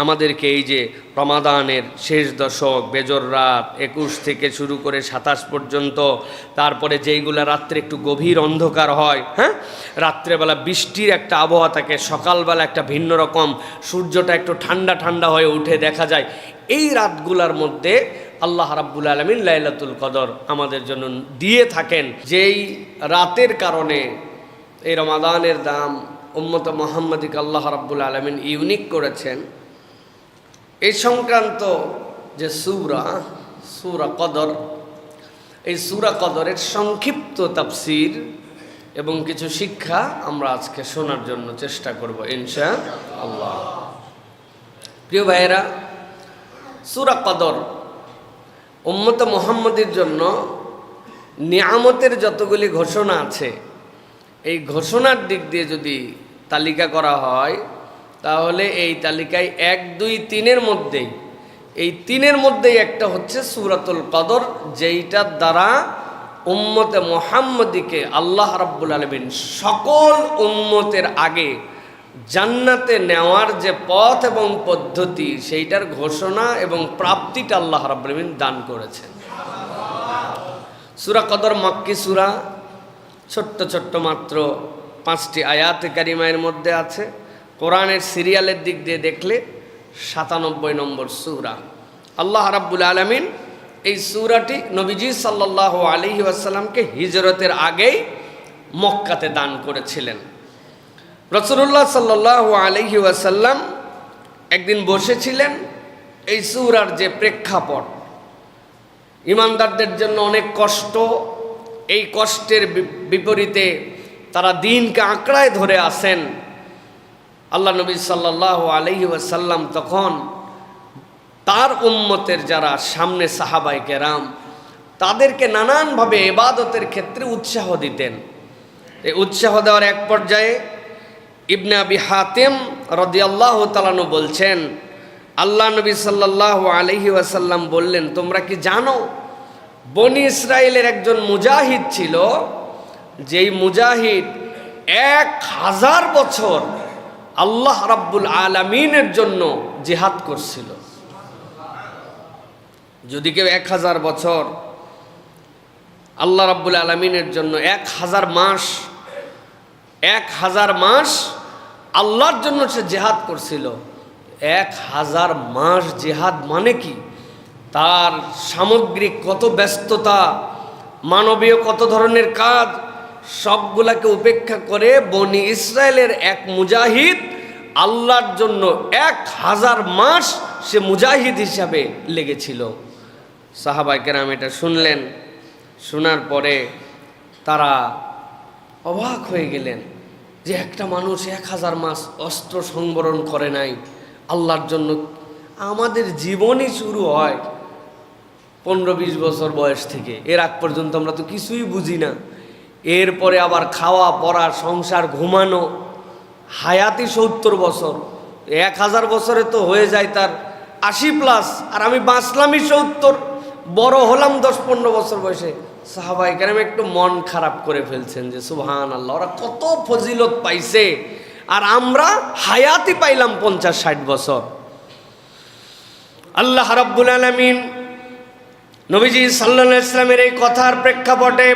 আমাদেরকে এই যে রমাদানের শেষ দশক, বেজর রাত 21 থেকে শুরু করে 27 পর্যন্ত, তারপরে যেইগুলা রাত্রে একটু গভীর অন্ধকার হয়, হ্যাঁ, রাত্রেবেলা বৃষ্টির একটা আবহাওয়া থাকে, সকালবেলা একটা ভিন্ন রকম, সূর্যটা একটু ঠান্ডা ঠান্ডা হয়ে উঠে দেখা যায়, এই রাতগুলার মধ্যে আল্লাহ রাব্বুল আলামিন লাইলাতুল কদর আমাদের জন্য দিয়ে থাকেন। যেই রাতের কারণে এই রমাদানের দাম উম্মত মুহাম্মাদিকে আল্লাহ রাব্বুল আলামিন ইউনিক করেছেন। এই সংক্রান্ত যে সূরা কদর, এই সূরা কদরের সংক্ষিপ্ত তাফসীর এবং কিছু শিক্ষা আমরা আজকে শোনার জন্য চেষ্টা করব ইনশাআল্লাহ। প্রিয় ভাইয়েরা, সূরা কদর উম্মত মুহাম্মাদের জন্য নিয়ামতের যতগুলি ঘোষণা আছে, এই ঘোষণার দিক দিয়ে যদি তালিকা করা হয়, তাহলে এই তালিকায় 1, 2, 3-এর মধ্যেই, এই 3-এর মধ্যেই একটা হচ্ছে সূরাতুল কদর, যেইটার দ্বারা উম্মতে মুহাম্মাদিকে আল্লাহ রাব্বুল আলামিন সকল উম্মতের আগে জান্নাতে নেওয়ার যে পথ এবং পদ্ধতি, সেইটার ঘোষণা এবং প্রাপ্তিটা আল্লাহ রাব্বুল আলামিন দান করেছেন। সূরা কদর মক্কি সূরা, ছোট্ট ছোট্ট মাত্র 5টি আয়াতে কারিমায়ের মধ্যে আছে। কোরআনের সিরিয়ালের দিক দিয়ে দেখলে 97 নম্বর সূরা। আল্লাহ রাব্বুল আলামিন এই সূরাটি নবীজি সাল্লাল্লাহু আলাইহি ওয়াসাল্লামকে হিজরতের আগেই মক্কাতে দান করেছিলেন। রাসূলুল্লাহ সাল্লাল্লাহু আলাইহি ওয়াসাল্লাম একদিন বসেছিলেন, এই সূরার যে প্রেক্ষাপট, ঈমানদারদের জন্য অনেক কষ্ট, এই কষ্টের বিপরীতে তারা দিনকে আঁকড়ায় ধরে আসেন। আল্লাহ নবী সাল্লাল্লাহু আলাইহি ওয়াসাল্লাম তখন তার উম্মতের যারা সামনে সাহাবায়ে কেরাম, তাদেরকে নানানভাবে ইবাদতের ক্ষেত্রে উৎসাহ দিতেন। এই উৎসাহ দেওয়ার এক পর্যায়ে ইবনে আবি হাতিম রাদিয়াল্লাহু তাআলা আনহু বলছেন, আল্লাহ নবী সাল্লাল্লাহু আলাইহি ওয়াসাল্লাম বললেন, তোমরা কি জানো বনি ইসরায়েলের একজন মুজাহিদ ছিল, যেই মুজাহিদ 1000 বছর আল্লাহ রাব্বুল আলামিনের জন্য জিহাদ করছিল। যদি কেউ 1000 বছর আল্লাহ রাব্বুল আলামিনের জন্য 1000 মাস আল্লাহর জন্য সে জিহাদ করছিল, 1000 মাস জিহাদ মানে কি, তার সামগ্রিক কত ব্যস্ততা, মানবীয় কত ধরনের কাজ, সবগুলাকে উপেক্ষা করে বনি ইসরায়েলের এক মুজাহিদ আল্লাহর জন্য 1000 মাস সে মুজাহিদ হিসাবে লেগেছিল। সাহাবায়ে কেরাম এটা শুনলেন, শোনার পরে তারা অবাক হয়ে গেলেন যে একটা মানুষ 1000 মাস অস্ত্র সংবরণ করে নাই আল্লাহর জন্য। আমাদের জীবনই শুরু হয় 15-20 বছর বয়স থেকে, এর আগ পর্যন্ত আমরা তো কিছুই বুঝি না। এরপরে আবার খাওয়া পড়া, সংসার, ঘুমানো, হায়াতি 70 বছর, 1000 বছরে তো হয়ে যায় তার 80+, আর আমি বাঁচলামই 70, বড় হলাম 10-15 বছর বয়সে। সাহাবায়ে কেরাম একটু মন খারাপ করে ফেলছেন যে সুবহানাল্লাহ, ওরা কত ফজিলত পাইছে আর আমরা হায়াতি পাইলাম 50-60 বছর। আল্লাহ রাব্বুল আলামিন নবীজি সাল্লাল্লাহু আলাইহি ওয়াসাল্লামের এই কথার প্রেক্ষাপটে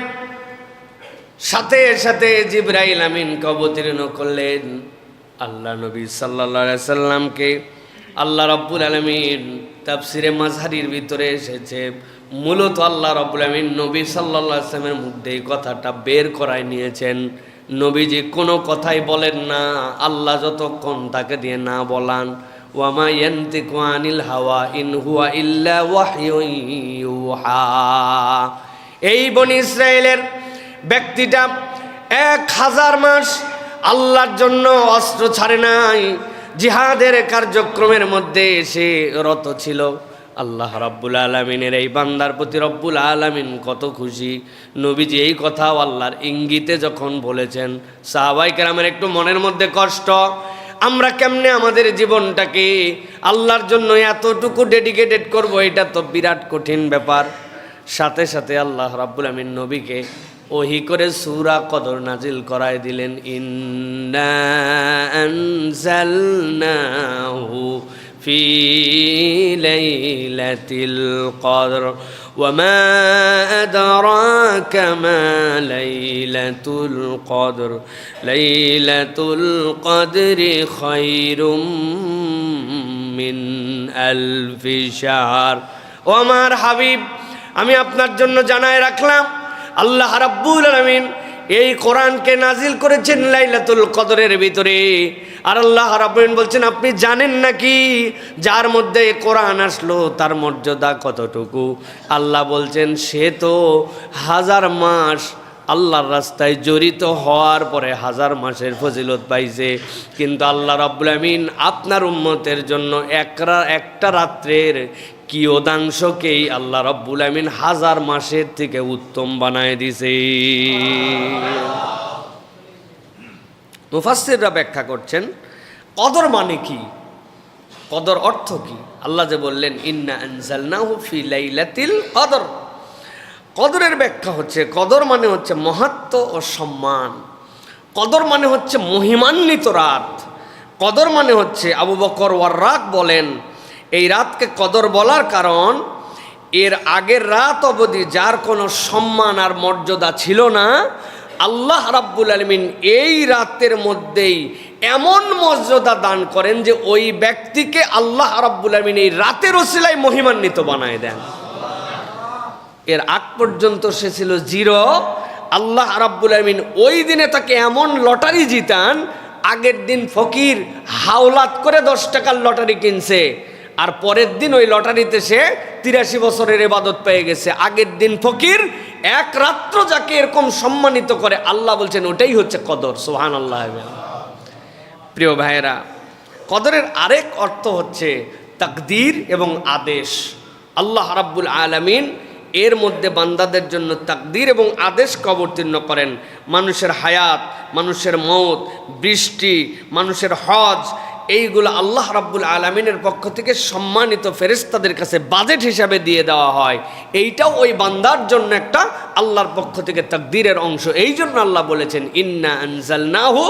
সাথে সাথে জিবরাইল আমিনকে অবতীর্ণ করলেন। আল্লাহ নবী সাল্লাল্লাহু আলাইহি ওয়াসাল্লামকে আল্লাহ রাব্বুল আলামিন তাফসিরে মাযহারির ভিতরে এসেছে, মূলত আল্লাহ রাব্বুল আলামিন নবী সাল্লাল্লাহু আলাইহি ওয়াসাল্লামের মধ্যে এই কথাটা বের করায় নিয়েছেন। নবীজি কোনো কথাই বলেন না আল্লাহ যতক্ষণ তাকে দিয়ে না বলান। ওয়ামা ইয়ানতিকু আনিল হাওয়া ইন হুয়া ইল্লা ওয়াহয়ুন ইউহা। এই বনি ইসরায়েলের ব্যক্তিটা 1000 মাস আল্লাহর জন্য অস্ত্র ছাড়ে নাই, জিহাদের কার্যক্রমের মধ্যে সে রত ছিল। আল্লাহ রাব্বুল আলামিনের এই বান্দার প্রতি রব্বুল আলামিন কত খুশি। নবীজি এই কথাও আল্লাহর ইঙ্গিতে যখন বলেছেন, সাহাবায়ে কেরামের একটু মনের মধ্যে কষ্ট, আমরা কেমনে আমাদের জীবনটাকে আল্লাহর জন্য এতটুকু ডেডিকেটেড করব, এটা তো বিরাট কঠিন ব্যাপার। সাথে সাথে আল্লাহ রাব্বুল আমিন নবীকে ওহী করে সূরা কদর নাজিল করায় দিলেন, ইন্না আনজালনাহু في ليلة القدر وما أدراك ما ليلة القدر ليلة القدر خير من ألف شهر ও আমার হাবিব আমি আপনার জন্য জানায় রাখলাম আল্লাহ রাব্বুল আলামিন এই কোরআনকে নাজিল করেছেন লাইলাতুল কদরের ভিতরে আর আল্লাহ রাব্বুল আলামিন বলছেন আপনি জানেন নাকি যার মধ্যে কোরআন আসলো তার মর্যাদা কতটুকু আল্লাহ বলছেন সে তো 1000 মাস আল্লাহর রাস্তায় জড়িত হওয়ার পরে 1000 মাসের ফজিলত পাইছে কিন্তু আল্লাহ রাব্বুল আলামিন আপনার উম্মতের জন্য একটা রাত্রের কিয়দাংশকেই আল্লাহ রাব্বুল আলামিন 1000 মাসের থেকে উত্তম বানায় দিছে মুফাসসিররা ব্যাখ্যা করছেন কদর মানে কি কদর অর্থ কি আল্লাহ যে বললেন ইন্না আনজালনাহু ফি লাইলাতিল কদর কদরের ব্যাখ্যা হচ্ছে কদর মানে হচ্ছে মহত্ব ও সম্মান কদর মানে হচ্ছে মহিমান্বিত রাত কদর মানে হচ্ছে আবু বকর ওয়াররাক বলেন এই রাতকে কদর বলার কারণ এর আগের রাত অবধি যার কোনো সম্মান আর মর্যাদা ছিল না আল্লাহ রাব্বুল আলামিন এই রাতের মধ্যেই এমন মর্যাদা দান করেন যে ওই ব্যক্তিকে আল্লাহ রাব্বুল আলামিন এই রাতের ওসিলায় মহিমান্বিত বানায় দেন এর আগ পর্যন্ত সে ছিল জিরো আল্লাহ রাব্বুল আলামিন ওই দিনে তাকে এমন লটারি জিতান আগের দিন ফকির হাওলাত করে 10 টাকার লটারি কিনছে আর পরের দিন ওই লটারিতে সে 83 বছরের ইবাদত পেয়ে গেছে আগের দিন ফকির এক রাত্র যাকে এরকম সম্মানিত করে আল্লাহ বলছেন ওটাই হচ্ছে কদর সুবহানাল্লাহ প্রিয় ভাইয়েরা কদরের আরেক অর্থ হচ্ছে তাকদীর এবং আদেশ আল্লাহ রাব্বুল আলামিন এর মধ্যে বান্দাদের জন্য তাকদীর এবং আদেশকে অবতীর্ণ করেন মানুষের হায়াত মানুষের মওত বৃষ্টি মানুষের হজ এইগুলো আল্লাহ রাব্বুল আলামিনের পক্ষ থেকে সম্মানিত ফেরেশতাদের কাছে বাজেট হিসাবে দিয়ে দেওয়া হয় এইটাও ওই বান্দার জন্য একটা আল্লাহর পক্ষ থেকে তাকদীরের অংশ এই জন্য আল্লাহ বলেছেন ইন্না আনজালনাহু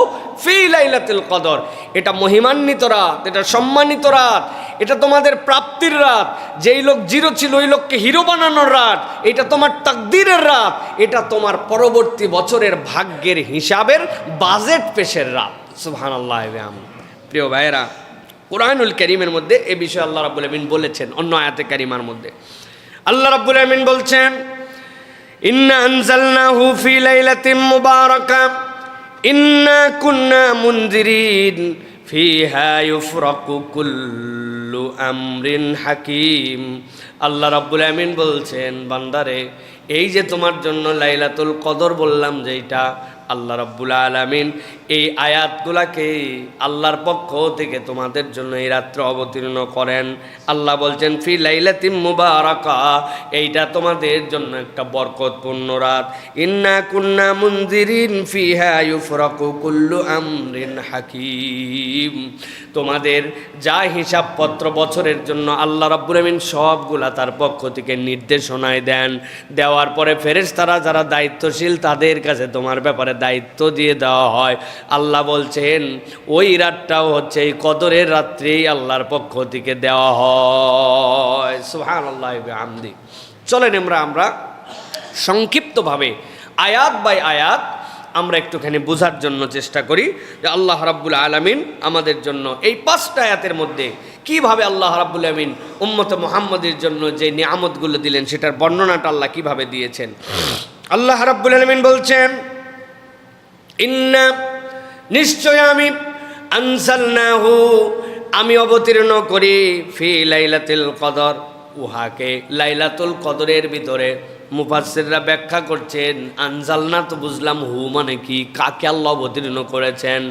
ফি লাইলাতুল কদর এটা মহিমান্বিত রাত এটা সম্মানিত রাত এটা তোমাদের প্রাপ্তির রাত যেই লোক জিরো ছিল ওই লোককে হিরো বানানোর রাত এটা তোমার তাকদীরের রাত এটা তোমার পরবর্তী বছরের ভাগ্যের হিসাবের বাজেট পেশের রাত সুবহানাল্লাহ প্রিয় ভাইয়েরা কোরআনুল কারীমের মধ্যে এই বিষয়ে আল্লাহ রাব্বুল আলামিন বলেছেন অন্য আয়াতে কারিমার মধ্যে আল্লাহ রাব্বুল আলামিন বলছেন ইন্না আনজালনাহু ফি লাইলাতিন মুবারাকা ইন্না কুন্না মুনজিরিন ফিহা ইউফরাকু কুল্লু আমরিন হাকিম আল্লাহ রাব্বুল আলামিন বলছেন বান্দারে এই যে তোমার জন্য লাইলাতুল কদর বললাম যেটা আল্লাহ রাব্বুল আলামিন এই আয়াতগুলোকে আল্লাহর পক্ষ থেকে তোমাদের জন্য এই রাত্রে অবতীর্ণ করেন আল্লাহ বলছেন ফি লাইলাতিন মুবারাকা এইটা তোমাদের জন্য একটা বরকতপূর্ণ রাত ইন্না কুন্না মুনজিরিন ফিহা ইউফরাকু কুল্লু আমরিন হাকিম তোমাদের যা হিসাবপত্র বছরের জন্য আল্লাহ রাব্বুল আলামিন সবগুলা তার পক্ষ থেকে নির্দেশনায় দেন দেওয়ার পরে ফেরেশতারা যারা দায়িত্বশীল তাদের কাছে তোমার ব্যাপারে দায়িত্ব দিয়ে দেওয়া হয় আল্লাহ বলছেন ওই রাতটাও হচ্ছে এই কদরের রাত্রেই আল্লাহর পক্ষ থেকে দেওয়া হয় সুবহানাল্লাহ বিহামদি চলেন আমরা সংক্ষিপ্তভাবে আয়াত বাই আয়াত আমরা একটুখানি বোঝার জন্য চেষ্টা করি যে আল্লাহ রাব্বুল আলামিন আমাদের জন্য এই 5টা আয়াতের মধ্যে কিভাবে আল্লাহ রাব্বুল আলামিন উম্মতে মুহাম্মাদের জন্য যে নিয়ামতগুলো দিলেন সেটার বর্ণনাটা আল্লাহ কিভাবে দিয়েছেন আল্লাহ রাব্বুল আলামিন বলছেন ইন্না নিশ্চয় আমি আনজালনাহু আমি অবতীর্ণ করি ফি লাইলাতুল কদর উহাকে লাইলাতুল কদরের ভিতরে মুফাসসিররা ব্যাখ্যা করছেন আনজালনা তো বুঝলাম হু মানে কি কাকে আল্লাহ অবতীর্ণ করেছেন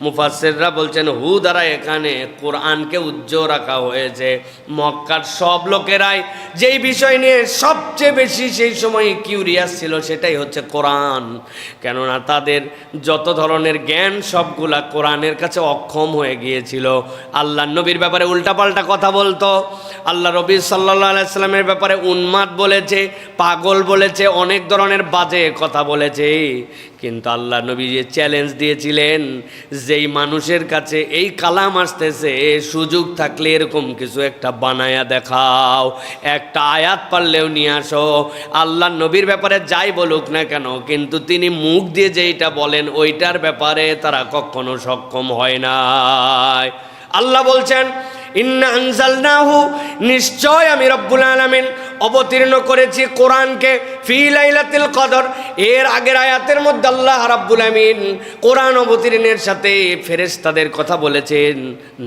মুফাসসিররা বলছেন হু দ্বারা এখানে কোরআনকে উজ্জ্বল রাখা হয়েছে মক্কার সব লোকেরাই যেই বিষয় নিয়ে সবচেয়ে বেশি সেই সময় কিউরিয়াস ছিল সেটাই হচ্ছে কোরআন কেননা তাদের যত ধরনের জ্ঞান সবগুলা কোরআনের কাছে অক্ষম হয়ে গিয়েছিল আল্লাহ নবীর ব্যাপারে উল্টাপাল্টা কথা বলতো আল্লাহ নবী সাল্লাল্লাহু আলাইহি সাল্লামের ব্যাপারে উন্মাদ বলেছে পাগল বলেছে অনেক ধরনের বাজে কথা বলেছে কিন্তু আল্লাহ নবী যে চ্যালেঞ্জ দিয়েছিলেন, যেই মানুষের কাছে এই কালাম আসতেছে সুযোগ থাকলে এরকম কিছু একটা বানায়া দেখাও, একটা আয়াত পারলেও নিয়ে আসো। আল্লাহ নবীর ব্যাপারে যাই বলুক না কেন, কিন্তু তিনি মুখ দিয়ে যেইটা বলেন ওইটার ব্যাপারে তারা কখনো সক্ষম হয় না। আল্লাহ বলছেন, ইন্না আনজালনাহু, নিশ্চয় আমি রব্বুল আলামিন অবতীর্ণ করেছি কোরআনকে ফি লাইলাতুল কদর। এর আগের আয়াতের মধ্যে আল্লাহ রাব্বুল আমিন কোরআন অবতীর্ণের সাথে ফেরেশতাদের কথা বলেছেন,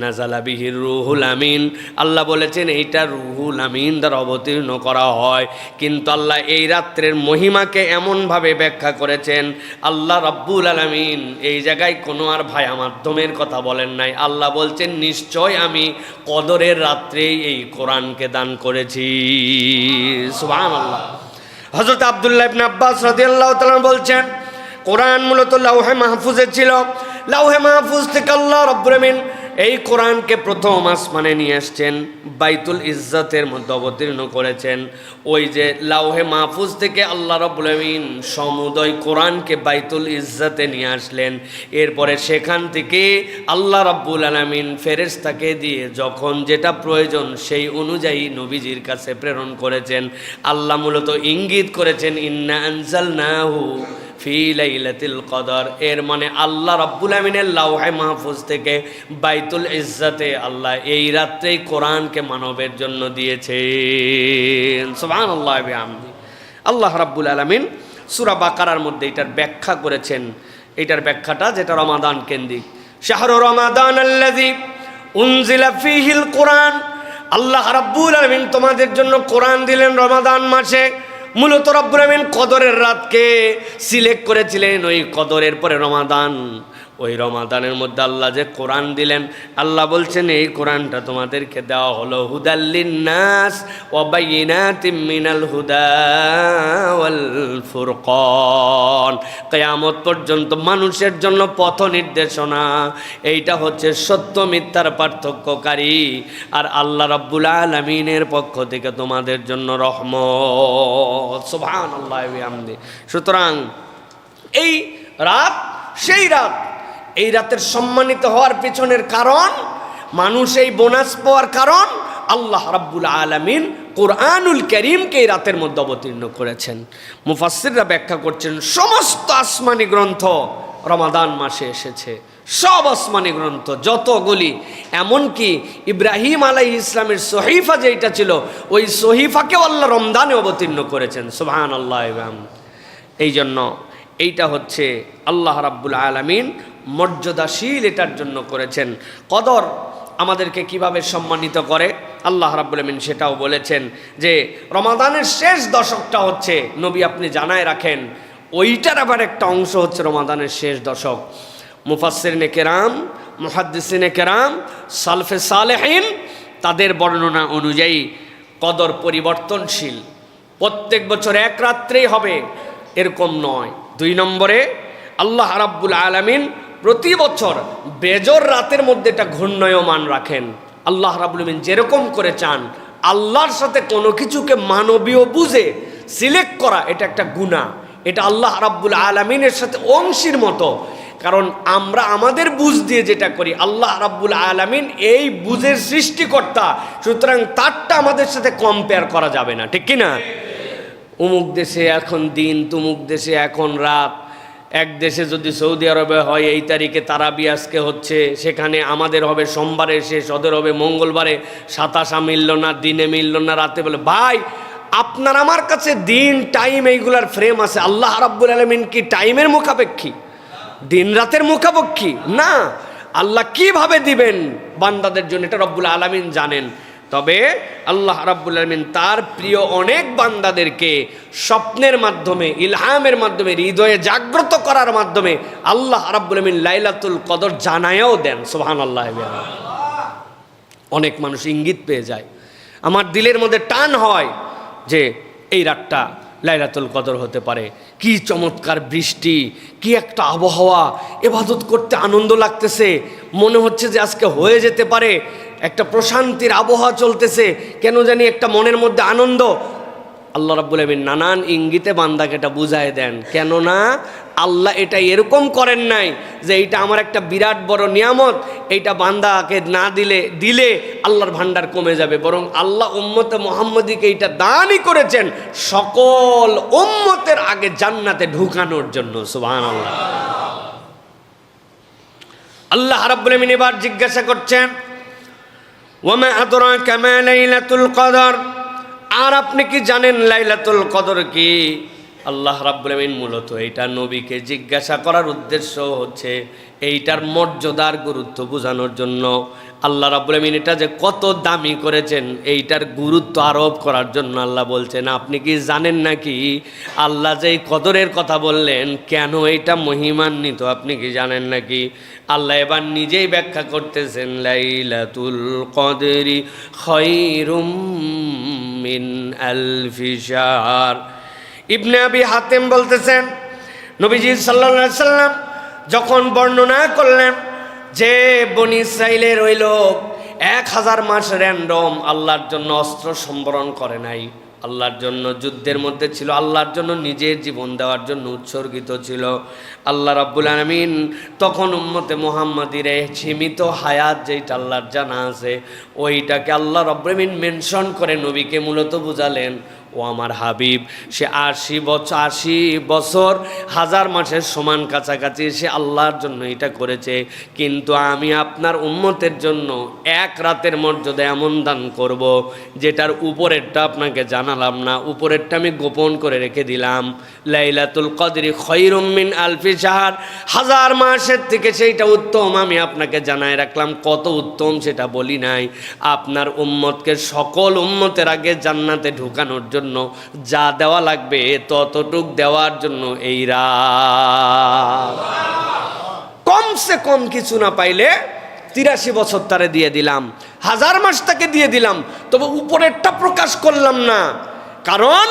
নাজালা বিহির রুহুল আমিন। আল্লাহ বলেছেন এইটা রুহুল আমিন দ্বারা অবতীর্ণ করা হয়। কিন্তু আল্লাহ এই রাত্রের মহিমাকে এমনভাবে ব্যাখ্যা করেছেন, আল্লাহ রাব্বুল আলামিন এই জায়গায় কোনো আর ভায়া মাধ্যমের কথা বলেন নাই। আল্লাহ বলছেন নিশ্চয় আমি কদরের রাত্রেই এই কোরআনকে দান করেছি। সুবহানাল্লাহ। হযরত আব্দুল্লাহ ইবনে আব্বাস রাদিয়াল্লাহু তাআলা বলছেন, কোরআন মূলত লাউহে মাহফুজে ছিল। লাউহে মাহফুজ থেকে আল্লাহ রাব্বুল আমিন এই কোরআনকে প্রথম আসমানে নিয়ে আসছেন, বাইতুল ইজ্জতের মধ্যে অবতীর্ণ করেছেন। ওই যে লাউহে মাহফুজ থেকে আল্লাহ রাব্বুল আমিন সমুদয় কোরআনকে বাইতুল ইজ্জতে নিয়ে আসলেন। এরপরে সেখান থেকে আল্লাহ রাব্বুল আলামিন ফেরেশতাকে দিয়ে যখন যেটা প্রয়োজন সেই অনুযায়ী নবীজির কাছে প্রেরণ করেছেন। আল্লাহ মূলত ইঙ্গিত করেছেন ইন্না আনজালনাহু ফি লাইলাতুল কদর। এর মানে আল্লাহ রাব্বুল আমিনের লাউহে মাহফুজ থেকে বাইতুল ইজ্জতে আল্লাহ এই রাত্রেই কোরআনকে মানবের জন্য দিয়েছেন। সুবহানাল্লাহ বিহামদি। আল্লাহ রাব্বুল আলামিন সূরা বাকারার মধ্যে এটার ব্যাখ্যা করেছেন। এটার ব্যাখ্যাটা যেটা রমাদান কেন্দ্রিক, শাহরু রমাদান আল্লাযী উনজিলা ফীহিল কোরআন। আল্লাহ রাব্বুল আলামিন তোমাদের জন্য কোরআন দিলেন রমাদান মাসে। মূলত রব্বুল আমিন কদরের রাতকে সিলেক্ট করেছিলেন, ওই কদরের পরে রমাদান। ওই রমাদানের মধ্যে আল্লাহ যে কোরআন দিলেন, আল্লাহ বলছেন এই কোরআনটা তোমাদেরকে দেওয়া হলো হুদাল্লিন নাস ওয়া বাইয়িনাতিম মিনাল হুদা ওয়াল ফুরকান। কিয়ামত পর্যন্ত মানুষের জন্য পথ নির্দেশনা। এইটা হচ্ছে সত্য মিথ্যার পার্থক্যকারী, আর আল্লাহ রাব্বুল আলামিনের পক্ষ থেকে তোমাদের জন্য রহমত। সুবহানাল্লাহ বিহামদি। সুতরাং এই রাত সেই রাত, এই রাতের সম্মানিত হওয়ার পেছনের কারণ, মানুষ এই বোনাস পাওয়ার কারণ, আল্লাহ রাব্বুল আলামিন কোরআনুল কারীমকে এই রাতের মধ্যে অবতীর্ণ করেছেন। মুফাসসিররা ব্যাখ্যা করছেন সমস্ত আসমানি গ্রন্থ রমাদান মাসে এসেছে, সব আসমানি গ্রন্থ যতগুলি, এমনকি ইব্রাহিম আলাইহিস ইসলামের সহিফা যেটা ছিল ওই সহিফাকেও আল্লাহ রমজানে অবতীর্ণ করেছেন। সুবহানাল্লাহ। এই জন্য এইটা হচ্ছে আল্লাহ রাব্বুল আলামিন মর্যাদাশীল এটার জন্য করেছেন। কদর আমাদেরকে কিভাবে সম্মানিত করে আল্লাহ রাব্বুল আমিন সেটাও বলেছেন, যে রমাদানের শেষ দশকটা হচ্ছে, নবী আপনি জানায় রাখেন, ওইটার আবার একটা অংশ হচ্ছে রমাদানের শেষ দশক। মুফাসসিরিনে কেরাম, মুহাদ্দিসিনে কেরাম, সালফে সালেহিন তাদের বর্ণনা অনুযায়ী কদর পরিবর্তনশীল, প্রত্যেক বছর এক রাত্রেই হবে এরকম নয়। 2 নম্বরে আল্লাহ রাব্বুল আলামিন প্রতি বছর বেজর রাতের মধ্যে এটা ঘূর্ণায়মান রাখেন। আল্লাহ রাব্বুল আমিন যেরকম করে চান, আল্লাহর সাথে কোনো কিছুকে মানবীয় বুঝে সিলেক্ট করা এটা একটা গুনাহ। এটা আল্লাহ রাব্বুল আলামিনের সাথে অংশীর মতো, কারণ আমরা আমাদের বুঝ দিয়ে যেটা করি, আল্লাহ রাব্বুল আলামিন এই বুঝের সৃষ্টিকর্তা, সুতরাং তারটা আমাদের সাথে কম্পেয়ার করা যাবে না, ঠিক কিনা? অমুক দেশে এখন দিন, তুমুক দেশে এখন রাত। এক দেশে যদি সৌদি আরবে হয় এই তারিখে তারাবি আজকে হচ্ছে, সেখানে আমাদের হবে সোমবারে শেষ, ওদের হবে মঙ্গলবারে। 27 মিলল না, দিনে মিলল না, রাতে বলে ভাই আপনার আমার কাছে দিন টাইম এইগুলার ফ্রেম আছে। আল্লাহ রাব্বুল আলামিন কি টাইমের মুখাপেক্ষী, দিন রাতের মুখাপেক্ষী না। আল্লাহ কিভাবে দিবেন বান্দাদের জন্য এটা রব্বুল আলামিন জানেন। তবে আল্লাহ রাব্বুল আলামিন তার প্রিয় অনেক বান্দাদেরকে স্বপ্নের মাধ্যমে, ইলহামের মাধ্যমে, হৃদয়ে জাগ্রত করার মাধ্যমে আল্লাহ রাব্বুল আলামিন লাইলাতুল কদর জানায়াও দেন। সুবহানাল্লাহ। অনেক মানুষ ইঙ্গিত পেয়ে যায়, আমার দিলের মধ্যে টান হয় যে এই রাতটা লাইলাতুল কদর হতে পারে। কি চমৎকার বৃষ্টি, কি একটা আবহাওয়া, ইবাদত করতে আনন্দ লাগতেছে, মনে হচ্ছে যে আজকে হয়ে যেতে পারে, একটা প্রশান্তির আবহাওয়া চলতেছে, কেন জানি একটা মনের মধ্যে আনন্দ। আল্লাহ রাব্বুল আমিন নানান ইঙ্গিতে বান্দাকে এটা বুঝায় দেন, কেননা আল্লাহ এটা এরকম করেন নাই যে এইটা আমার একটা বিরাট বড় নিয়ামত, এইটা বান্দাকে না দিলে আল্লাহর ভান্ডার কমে যাবে, বরং আল্লাহ উম্মতে মুহাম্মদীকে এইটা দানই করেছেন সকল উম্মতের আগে জান্নাতে ঢুকানোর জন্য। সুবহানাল্লাহ। আল্লাহ রাব্বুল আমিন এবার জিজ্ঞাসা করছেন, ওয়ামা আদরাকা মা লাইলাতুল কদর, আর আপনি কি জানেন লাইলাতুল কদর কি? আল্লাহ রাব্বুল আমিন মূলত এইটা নবীকে জিজ্ঞাসা করার উদ্দেশ্য হচ্ছে এইটার মর্যাদার গুরুত্ব বোঝানোর জন্য। আল্লাহ রাব্বুল আমিন এটা যে কত দামি করেছেন এইটার গুরুত্ব আরোপ করার জন্য আল্লাহ বলছেন, আপনি কি জানেন নাকি আল্লাহ যে কদরের কথা বললেন কেন এইটা মহিমান্বিত, আপনি কি জানেন নাকি? আল্লাহ এবার নিজেই ব্যাখ্যা করতেছেন, লাইলাতুল কদরি খায়রুম মিন আলফি শাহর। ইবনে আবি হাতেম বলতেছেন, নবীজি সাল্লাল্লাহু আলাইহি সাল্লাম যখন বর্ণনা করলেন যে বনি ইসরাইলের ওই লোক 1000 মাস র্যান্ডম আল্লাহর জন্য অস্ত্র সম্বরণ করে নাই, আল্লাহর জন্য যুদ্ধের মধ্যে ছিল, আল্লাহর জন্য নিজের জীবন দেওয়ার জন্য উৎসর্গিত ছিল। আল্লাহ রাব্বুল আলামিন তখন উম্মতে মুহাম্মাদির সীমিত হায়াত যেটা আল্লাহর জানা আছে ওইটাকে আল্লাহ রাব্বুল আলামিন মেনশন করে নবীকে মূলত বুঝালেন, ও আমার হাবিব, সে 80 বছর 1000 মাসের সমান কাছাকাছি সে আল্লাহর জন্য এটা করেছে, কিন্তু আমি আপনার উম্মতের জন্য এক রাতের মর্যাদা এমন দান করব যেটার উপরেরটা আপনাকে জানালাম না, উপরেরটা আমি গোপন করে রেখে দিলাম। লাইলাতুল কদরি খায়রুম মিন আলফি শাহর, 1000 মাসের থেকে সেইটা উত্তম আমি আপনাকে জানায় রাখলাম। কত উত্তম সেটা বলি নাই, আপনার উম্মতকে সকল উম্মতের আগে জান্নাতে ঢুকানোর জন্য যা দেওয়া লাগবে ততটুক দেওয়ার জন্য এই রাত, কমসে কম কিছু না পাইলে 83 বছর তারে দিয়ে দিলাম, 1000 মাস তাকে দিয়ে দিলাম, তবে উপরেরটা প্রকাশ করলাম না, কারণ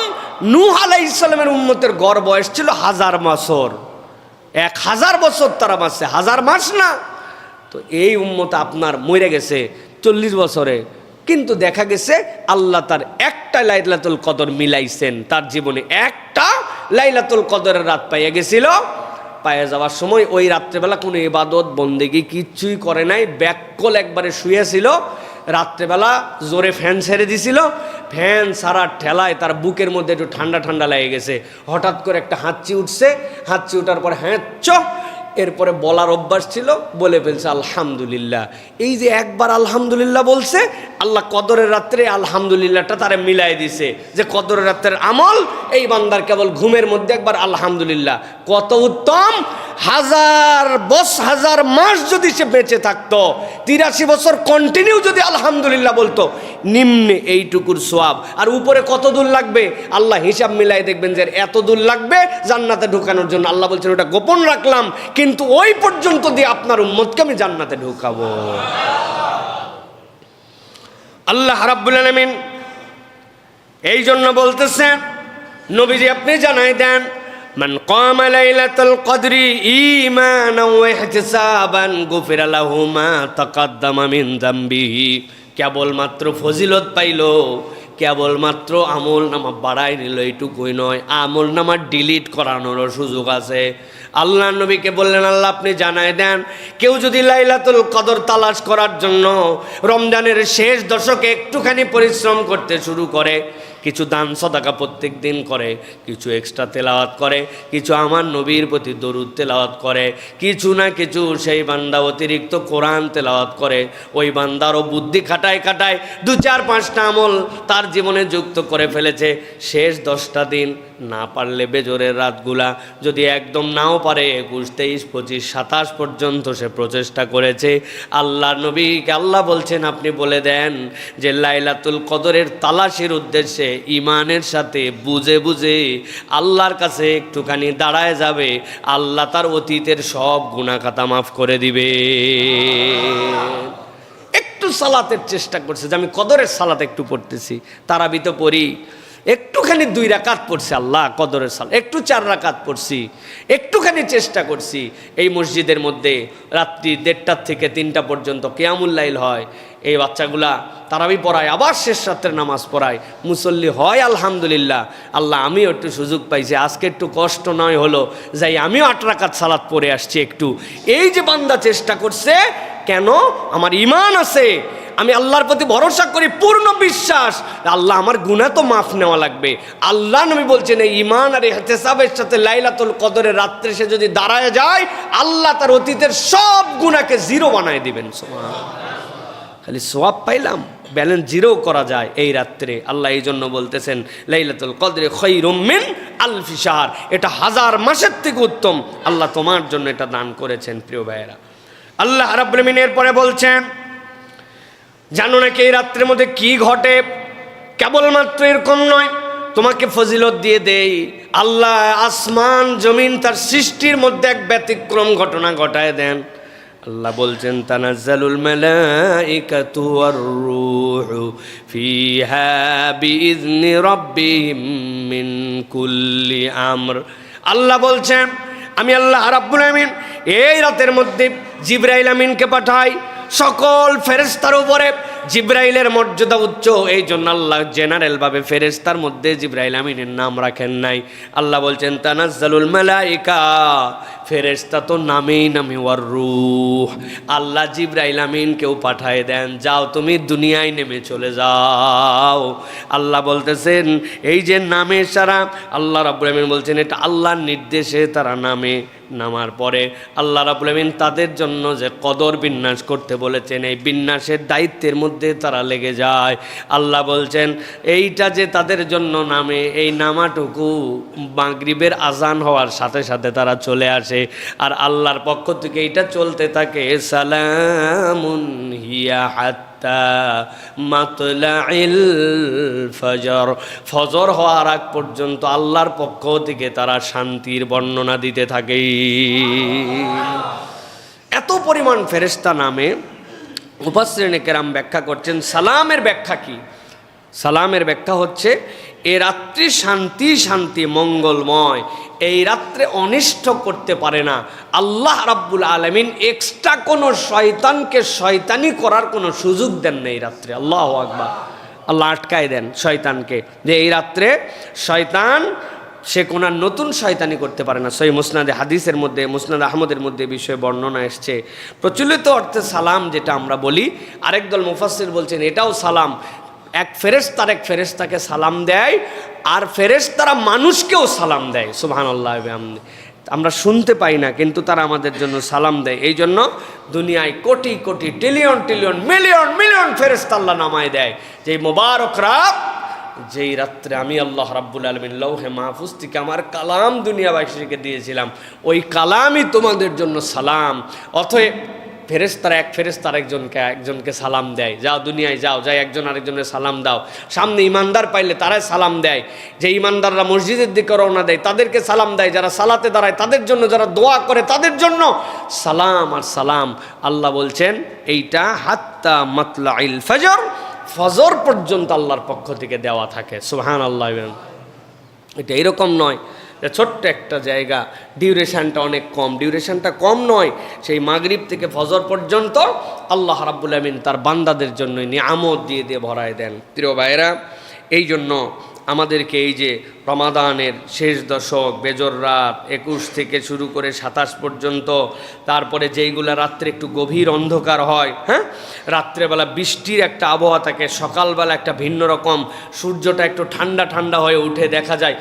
নূহ আলাইহিস সালামের উম্মতের গড় বয়স ছিল 1000 বছর, 1000 বছর তারা বাঁচছে, 1000 মাস না। তো এই উম্মত আপনার মরে গেছে 40 বছরে, কিন্তু দেখা গেছে আল্লাহ তার একটা লাইলাতুল কদর মিলাইছেন, তার জীবনে একটা লাইলাতুল কদরের রাত পাইয়া গেছিল। পায়ে যাওয়ার সময় ওই রাত্রেবেলা কোনো ইবাদত বন্দেগি কিচ্ছুই করে নাই, ব্যাককল একবারে শুয়েছিল। রাত্রেবেলা জোরে ফ্যান ছেড়ে দিছিল, ফ্যান সারা ঠেলায় তার বুকের মধ্যে একটু ঠান্ডা ঠান্ডা লেগে গেছে। হঠাৎ করে একটা হাঁচি উঠছে, হাঁচি ওঠার পরে হ্যাঁচ, এরপরে বলার অভ্যাস ছিল, বলে ফেলছে আলহামদুলিল্লাহ। এই যে একবার আলহামদুলিল্লাহ বলছে, আল্লাহ কদরের রাত্রে আলহামদুলিল্লাহটা তারে মিলাই দিছে, যে কদরের রাত্রের আমল এই বান্দার কেবল ঘুমের মধ্যে একবার আলহামদুলিল্লাহ। কত উত্তম! 1000 মাস যদি সে বেঁচে থাকতো, 83 বছর কন্টিনিউ যদি আলহামদুলিল্লাহ বলতো, নিম্নে এইটুকুর সোয়াব। আর উপরে কত দূর লাগবে আল্লাহ হিসাব মিলাই দেখবেন যে এত দূর লাগবে জান্নাতে ঢুকানোর জন্য। আল্লাহ বলছেন ওটা গোপন রাখলাম, কিন্তু ওই পর্যন্ত দিয়ে আপনার উম্মতকে আমি জান্নাতে ঢুকাবো। আল্লাহ রাব্বুল আলামিন এই জন্য বলতেছেন, নবীজি আপনি জানাই দেন, মান কামা লাইলাতুল কদরি ঈমানান ওয়া ইহতিসাবান গুফিরা লাহু মা তাকাদ্দামা মিন যামবিহি। কেবলমাত্র ফজিলত পাইল, কেবলমাত্র আমল নামা বাড়াই নিল এইটুকুই নয়, আমল নামা ডিলিট করানোরও সুযোগ আছে। আল্লাহ নবীকে বললেন, আল্লাহ আপনি জানায় দেন, কেউ যদি লাইলাতুল কদর তালাশ করার জন্য রমজানের শেষ দশকে একটুখানি পরিশ্রম করতে শুরু করে, কিছু দান সদাকা প্রত্যেক দিন করে, কিছু এক্সট্রা তেলাওয়াত করে, কিছু আমার নবীর প্রতি দরুদ তেলাওয়াত করে, কিছু না কিছু সেই বান্দা অতিরিক্ত কোরআন তেলাওয়াত করে, ওই বান্দারও বুদ্ধি খাটায় 2-4-5টা আমল তার জীবনে যুক্ত করে ফেলেছে। শেষ 10টা দিন না পারলে বেজরের রাতগুলা যদি একদম নাও পারে 21, 23, 25, 27 পর্যন্ত সে প্রচেষ্টা করেছে। আল্লাহ নবীকে আল্লাহ বলছেন আপনি বলে দেন যে লাইলাতুল কদরের তালাশির উদ্দেশ্যে ইমানের সাথে বুঝে বুঝে আল্লাহর কাছে একটুখানি দাঁড়ায় যাবে, আল্লাহ তার অতীতের সব গুনাহ খাতা মাফ করে দিবে। একটু সালাতের চেষ্টা করছে যে আমি কদরের সালাত একটু পড়তেছি, তারাবি তো পড়ি, একটুখানি 2 রাকাত পড়ছি, আল্লাহ কদরের সালাত একটু 4 রাকাত পড়ছি, একটুখানি চেষ্টা করছি। এই মসজিদের মধ্যে রাত্রি 1:30 থেকে 3টা পর্যন্ত কিয়ামুল লাইল হয়, এই বাচ্চাগুলা তারাবি পড়ায়, আবার শেষ রাত্রে নামাজ পড়ায়, মুসল্লি হয় আলহামদুলিল্লাহ। আল্লাহ আমিও একটু সুযোগ পাইছি, আজকে একটু কষ্ট নয় হলো যাই, আমিও 8 রাকাত সালাত পড়ে আসছি একটু। এই যে বান্দা চেষ্টা করছে, কেন? আমার ঈমান আছে, আমি আল্লাহর প্রতি ভরসা করি, পূর্ণ বিশ্বাস আল্লাহ আমার গুনাহ তো মাফ নেওয়া লাগবে। আল্লাহ নবী বলছেন এই ঈমান আর ইহতিসাবের সাথে লাইলাতুল কদরের রাত্রে সে যদি দাঁড়ায় যায়, আল্লাহ তার অতীতের সব গুনাহকে জিরো বানায় দিবেন। সুবহানাল্লাহ, খালি সওয়াব পাইলাম, ব্যালেন্স জিরো করা যায় এই রাত্রে। আল্লাহ এই জন্য বলতেছেন লাইলাতুল কদরে খায়রুম মিন আলফি শাহর, এটা 1000 মাসের থেকে উত্তম। আল্লাহ তোমার জন্য এটা দান করেছেন। প্রিয় ভাইয়েরা, আল্লাহ রাব্বুল আলামিন এরপরে বলছেন, জানো নাকি এই রাত্রের মধ্যে কি ঘটে? কেবলমাত্র এরকম নয়, তোমাকে ফজিলত দিয়ে দেই, আল্লাহ আসমান জমিন তার সৃষ্টির মধ্যে এক ব্যতিক্রম ঘটনা ঘটায় দেন। আল্লাহ বলছেন তানাজ্জালুল মালাইকাতু ওয়ার রূহু ফিহা বিইذনি রাব্বিহিম মিন কুল্লি আমর। আল্লাহ বলছেন আমি আল্লাহ রাব্বুল আমিন এই রাতের মধ্যে জিবরাইল আমিনকে পাঠাই সকল ফেরেশতার উপরে। জিবরাইলের মর্যাদা উচ্চ, এই জন্য আল্লাহ জেনারেল ভাবে ফেরেশতার মধ্যে জিবরাইল আমিনের নাম রাখেন নাই। আল্লাহ বলছেন তানাজ্জালুল মালাইকা, ফেরেশতা তো নামেই নামে, ওয়ার রূহ, আল্লাহ জিবরাইল আমিনকেও পাঠায় দেন, যাও তুমি দুনিয়ায় নেমে চলে যাও। আল্লাহ বলতেছেন এই যে নামে সারা, আল্লাহ রাব্বুল আমিন বলছেন এটা আল্লাহর নির্দেশে তারা নামে। নামার পরে আল্লাহ রাব্বুল আমিন তাদের জন্য যে কদর বিন্যাস করতে বলেছেন, এই বিন্যাসের দায়িত্বের মধ্যে তারা লেগে যায়। আল্লাহ বলছেন এইটা যে তাদের জন্য নামে, এই নামাটুকু মাগরিবের আজান হওয়ার সাথে সাথে তারা চলে আসে, আর আল্লাহর পক্ষ থেকে এইটা চলতে থাকে সালামুন হিয়া হাত্তা মাতলাইল ফজর, ফজর হওয়ার আগ পর্যন্ত আল্লাহর পক্ষ থেকে তারা শান্তির বর্ণনা দিতে থাকে। এত পরিমাণ ফেরেশতা নামে মুফাসসিরিনে কেরাম ব্যাখ্যা করছেন সালামের ব্যাখ্যা কি? সালামের ব্যাখ্যা হচ্ছে এ রাত্রি শান্তি শান্তি মঙ্গলময়, এই রাত্রে অনিষ্ট করতে পারে না। আল্লাহ রাব্বুল আলামিন এক্সট্রা কোনো শয়তানকে শয়তানি করার কোনো সুযোগ দেন না এই রাত্রে। আল্লাহু আকবার, আল্লাহ আটকায় দেন শয়তানকে, যে এই রাত্রে শয়তান সে কোনো নতুন শয়তানি করতে পারে না। সহিহ মুসনাদে হাদিসের মধ্যে, মুসনাদ আহমদের মধ্যে বিষয়ে বর্ণনা এসছে। প্রচলিত অর্থে সালাম যেটা আমরা বলি, আরেক দল মুফাসসির বলছেন এটাও সালাম। এক ফেরেশতা এক ফেরেশতাকে সালাম দেয়, আর ফেরেশতারা মানুষকেও সালাম দেয়। সুবহানাল্লাহ বিহামদি, আমরা শুনতে পাই না কিন্তু তারা আমাদের জন্য সালাম দেয়। এই জন্য দুনিয়ায় crore crore trillion trillion million million ফেরেশতা আল্লাহ নামায় দেয় যে মোবারক রাত, যেই রাত্রে আমি আল্লাহ রাব্বুল আলামিন লৌহে মাহফুজ থেকে আমার কালাম দুনিয়াবাসীকে দিয়েছিলাম, ওই কালামই তোমাদের জন্য সালাম। অতএব ফেরেশতারা এক ফেরেশতার একজনকে সালাম দেয়, যাও দুনিয়ায় যাও, যাই একজন আরেকজনের সালাম দাও। সামনে ইমানদার পাইলে তারাই সালাম দেয়, যে ইমানদাররা মসজিদের দিকে রওনা দেয় তাদেরকে সালাম দেয়, যারা সালাতে দাঁড়ায় তাদের জন্য, যারা দোয়া করে তাদের জন্য সালাম আর সালাম। আল্লাহ বলছেন এইটা হাত্তা মাতলাইল ফজর, ফজর পর্যন্ত আল্লাহর পক্ষ থেকে দেওয়া থাকে। সুবহানাল্লাহ, এটা এরকম নয় ছোট্ট একটা জায়গা, ডিউরেশনটা অনেক কম, ডিউরেশনটা কম নয়, সেই মাগরিব থেকে ফজর পর্যন্ত আল্লাহ রাব্বুল আমিন তার বান্দাদের জন্য নিয়ামত দিয়ে দিয়ে ভরায় দেন। প্রিয় ভাইয়েরা, এই জন্য আমাদেরকে এই যে রমাদানের শেষ দশক, বেজর রাত 21 থেকে শুরু করে 27 পর্যন্ত, তারপরে যেইগুলা রাত্রে একটু গভীর অন্ধকার হয়, হ্যাঁ, রাত্রেবেলা বৃষ্টির একটা আবহাওয়া থাকে, সকালবেলা একটা ভিন্ন রকম, সূর্যটা একটু ঠান্ডা ঠান্ডা হয়ে উঠে দেখা যায়,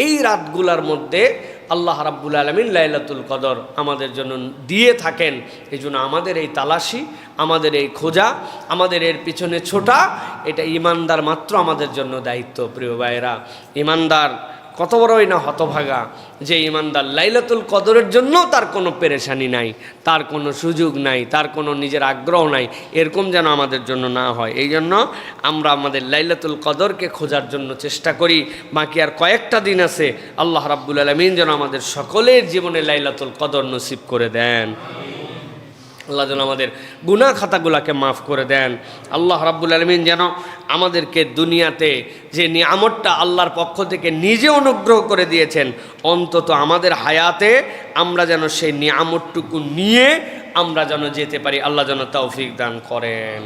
এই রাতগুলার মধ্যে আল্লাহ রাব্বুল আলামিন লাইলাতুল কদর আমাদের জন্য দিয়ে থাকেন। এই জন্য আমাদের এই তালাশি, আমাদের এই খোঁজা, আমাদের এর পিছনে ছোটা, এটা ইমানদার মাত্র আমাদের জন্য দায়িত্ব। প্রিয় ভাইয়েরা, ইমানদার কত বড়ই না হতভাগা, যে ইমানদার লাইলাতুল কদরের জন্য তার কোনো পেরেশানি নাই, তার কোনো সুযোগ নাই, তার কোনো নিজের আগ্রহ নাই, এরকম যেন আমাদের জন্য না হয়। এই জন্য আমরা আমাদের লাইলাতুল কদরকে খোঁজার জন্য চেষ্টা করি। বাকি আর কয়েকটা দিন আছে, আল্লাহ রাব্বুল আলামিন যেন আমাদের সকলের জীবনে লাইলাতুল কদর নসিব করে দেন। আল্লাহ যেন আমাদের গুনাহ খাতাগুলোকে মাফ করে দেন। আল্লাহ রাব্বুল আলামিন যেন আমাদেরকে দুনিয়াতে যে নিয়ামতটা আল্লাহর পক্ষ থেকে নিজে অনুগ্রহ করে দিয়েছেন, অন্তত আমাদের হায়াতে আমরা যেন সেই নিয়ামতটুকু নিয়ে আমরা যেন যেতে পারি। আল্লাহ যেন তৌফিক দান করেন।